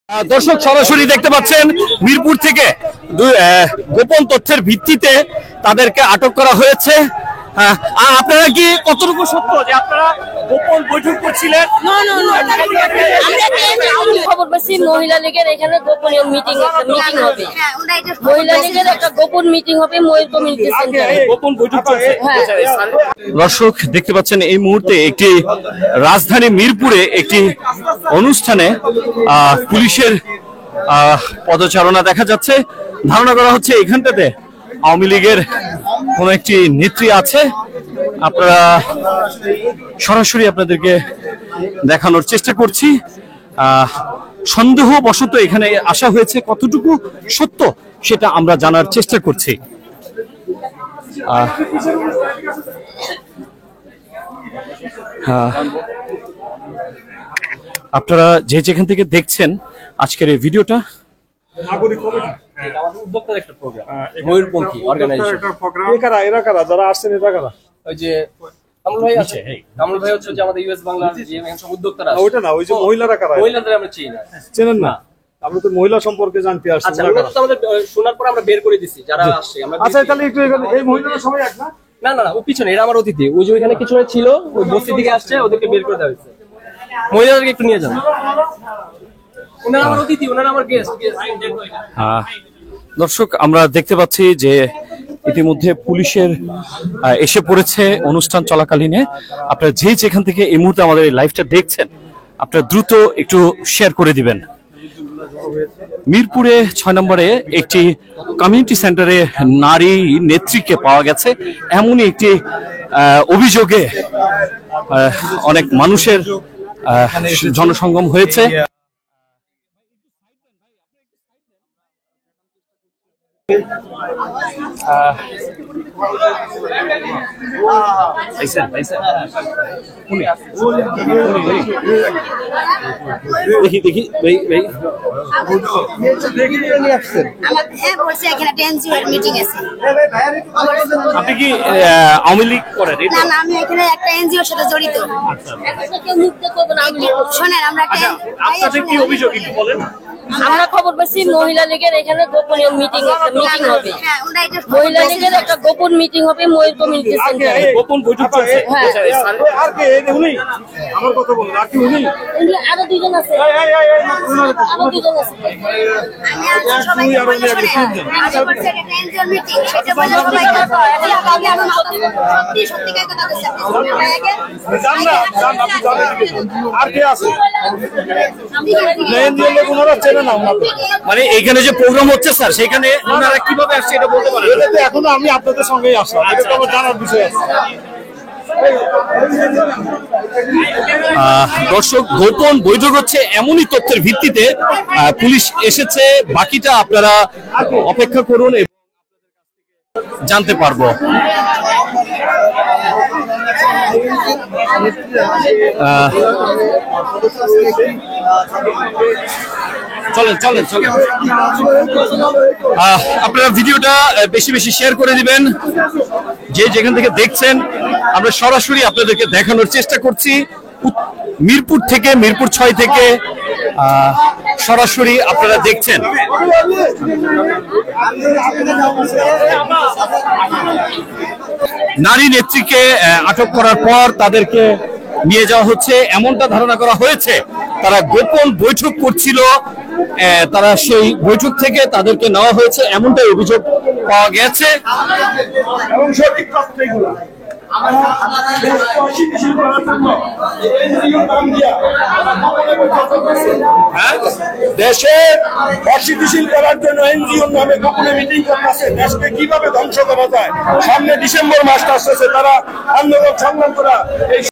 দর্শক সরাসরি দেখতে পাচ্ছেন মিরপুর থেকে গোপন তথ্যের ভিত্তিতে তাদেরকে আটক করা হয়েছে। আপনারা কি কতটুকু সত্য যে আপনারা গোপন বৈঠক করছিলেন? খবর পাচ্ছি মহিলা লীগের এখানে গোপনীয় মিটিং হবে, মহিলা লীগের একটা গোপন মিটিং হবে ময়ূর কমিউনিটি সেন্টারে, গোপন বৈঠক চলছে। দর্শক দেখতে পাচ্ছেন এই মুহূর্তে একটি রাজধানী মিরপুরে একটি অনুষ্ঠানে পুলিশের পদচারণা দেখা যাচ্ছে। ধারণা করা হচ্ছে এখানটাতে আওয়ামী লীগের কোন একটি নেত্রী আছে। আপনারা সরাসরি আপনাদেরকে দেখানোর চেষ্টা করছি। সন্দেহবশত এখানে আসা হয়েছে, কতটুকু সত্য সেটা আমরা জানার চেষ্টা করছি। আপনারা যে যেখান থেকে দেখছেন আজকের এই ভিডিওটা, মহিলা সম্পর্কে জানতে আসছি। শোনার পর আমরা বের করে দিচ্ছি যারা আসছে। আচ্ছা, তাহলে একটু এই মহিলারা সবাই এক না? না না, ও পিছনে, এরা আমার অতিথি। ওই যে ওইখানে কিছু ছিল, ওই বস্তি থেকে আসছে, ওদেরকে বের করে দেওয়া হয়েছে। মহিলাদেরকে একটু নিয়ে যান, ওনারা আমার অতিথি, ওনারা আমার গেস্ট। দর্শক আমরা দেখতে পাচ্ছি যে ইতিমধ্যে পুলিশের এসে পড়েছে অনুষ্ঠান চলাকালীনে। আপনারা যে যেখান থেকে এই মুহূর্তে আমাদের এই লাইভটা দেখছেন, আপনারা দ্রুত একটু শেয়ার করে দিবেন। মিরপুরে 6 নম্বরে একটি কমিউনিটি সেন্টারে নারী নেত্রীকে পাওয়া গেছে, এমনই একটি অভিযোগে অনেক মানুষের জনসংগম হয়েছে। দেখি দেখি আপনি কি আওয়ামী লীগ করেন? না না, আমি এখানে একটা এনজিওর সাথে জড়িত। শোনেন, আমরা আপনাদের কি অভিযোগ একটু বলেন। আমরা খবর পাচ্ছি মহিলা লীগের এখানে গোপনীয় মিটিং হবে, মহিলা লীগের একটা গোপন মিটিং হবে ময়ূর কমিউনিটি সেন্টারে, গোপন বৈঠক চলছে। আর কে উনি? আমার কথা বলুন, আর কি উনি? আরো দুজন আছে, আরো দুজন আছে। আর কে আছে? মানে এখানে যে প্রোগ্রাম হচ্ছে স্যার, সেখানে ওনারা কিভাবে আসছে এটা বলতে পারেন? এখনো আমি আপনাদের সঙ্গেই আসলাম, এটা তো আমার জানার বিষয় আছে। দর্শক, গোপন বৈঠক হচ্ছে এমনই তথ্যের ভিত্তিতে পুলিশ এসেছে। বাকিটা আপনারা অপেক্ষা করুন, জানতে পারবো। চলেন চলেন চলেন, আপনারা ভিডিওটা বেশি বেশি শেয়ার করে দিবেন। যে যেখান থেকে দেখছেন, আমরা সরাসরি আপনাদেরকে দেখানোর চেষ্টা করছি মিরপুর থেকে, মিরপুর 6 থেকে সরাসরি আপনারা দেখছেন। নারী নেত্রীকে আটক করার পর তাদেরকে নিয়ে যাওয়া হচ্ছে, এমনটা ধারণা করা হয়েছে। তারা গোপন বৈঠক করছিল, তারা সেই বৈঠক থেকে তাদেরকে নেওয়া হয়েছে, এমনটাই অভিযোগ পাওয়া গেছে। দেশে অস্থিতিশীল করার জন্য এনজিওর নামে গোপনে মিটিং করতেছে। দেশকে কিভাবে ধ্বংস করা যায়, সামনে ডিসেম্বর মাস আসতেছে, তারা আন্দোলন সংগ্রাম করা